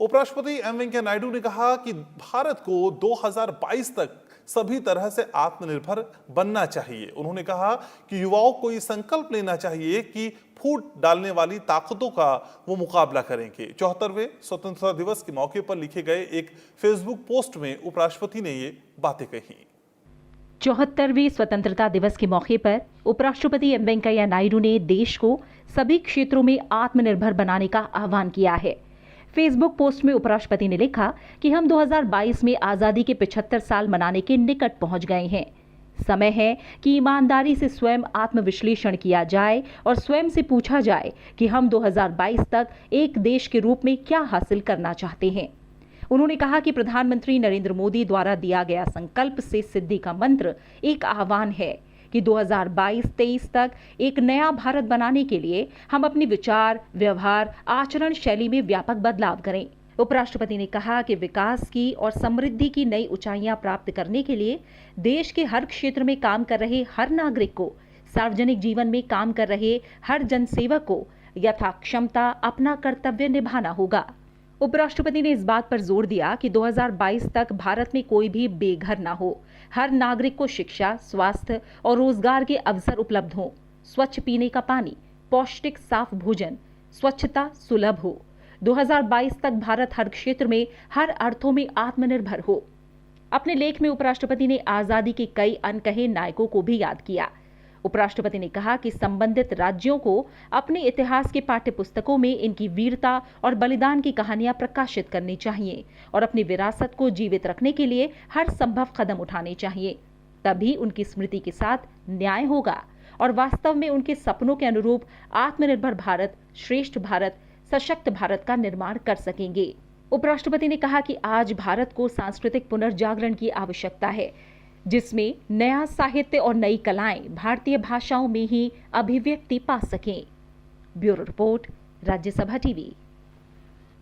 उपराष्ट्रपति एम वेंकैया नायडू ने कहा कि भारत को 2022 तक सभी तरह से आत्मनिर्भर बनना चाहिए। उन्होंने कहा कि युवाओं को ये संकल्प लेना चाहिए कि फूट डालने वाली ताकतों का वो मुकाबला करेंगे। 74वें स्वतंत्रता दिवस के मौके पर लिखे गए एक फेसबुक पोस्ट में उपराष्ट्रपति ने ये बातें कही। 74वें स्वतंत्रता दिवस के मौके पर उपराष्ट्रपति एम वेंकैया नायडू ने देश को सभी क्षेत्रों में आत्मनिर्भर बनाने का आह्वान किया है। फेसबुक पोस्ट में उपराष्ट्रपति ने लिखा कि हम 2022 में आजादी के 75 साल मनाने के निकट पहुंच गए हैं। समय है कि ईमानदारी से स्वयं आत्मविश्लेषण किया जाए और स्वयं से पूछा जाए कि हम 2022 तक एक देश के रूप में क्या हासिल करना चाहते हैं। उन्होंने कहा कि प्रधानमंत्री नरेंद्र मोदी द्वारा दिया गया संकल्प से सिद्धि का मंत्र एक आह्वान है कि 2022-23 तक एक नया भारत बनाने के लिए हम अपने विचार, व्यवहार, आचरण शैली में व्यापक बदलाव करें। उपराष्ट्रपति ने कहा कि विकास की और समृद्धि की नई ऊंचाइयां प्राप्त करने के लिए देश के हर क्षेत्र में काम कर रहे हर नागरिक को, सार्वजनिक जीवन में काम कर रहे हर जनसेवक को यथाक्षमता अपना कर्तव्य निभाना होगा। उपराष्ट्रपति ने इस बात पर जोर दिया कि 2022 तक भारत में कोई भी बेघर ना हो, हर नागरिक को शिक्षा, स्वास्थ्य और रोजगार के अवसर उपलब्ध हों, स्वच्छ पीने का पानी, पौष्टिक साफ भोजन, स्वच्छता सुलभ हो। 2022 तक भारत हर क्षेत्र में हर अर्थों में आत्मनिर्भर हो। अपने लेख में उपराष्ट्रपति ने आजादी के कई अनकहे नायकों को भी याद किया। उपराष्ट्रपति ने कहा कि संबंधित राज्यों को अपने इतिहास के पाठ्य पुस्तकों में इनकी वीरता और बलिदान की कहानियां प्रकाशित करनी चाहिए और अपनी विरासत को जीवित रखने के लिए हर संभव कदम उठाने चाहिए। तभी उनकी स्मृति के साथ न्याय होगा और वास्तव में उनके सपनों के अनुरूप आत्मनिर्भर भारत, श्रेष्ठ भारत, सशक्त भारत का निर्माण कर सकेंगे। उपराष्ट्रपति ने कहा कि आज भारत को सांस्कृतिक पुनर्जागरण की आवश्यकता है, जिसमें नया साहित्य और नई कलाएं भारतीय भाषाओं में ही अभिव्यक्ति पा सकें। Bureau report, Rajya Sabha TV.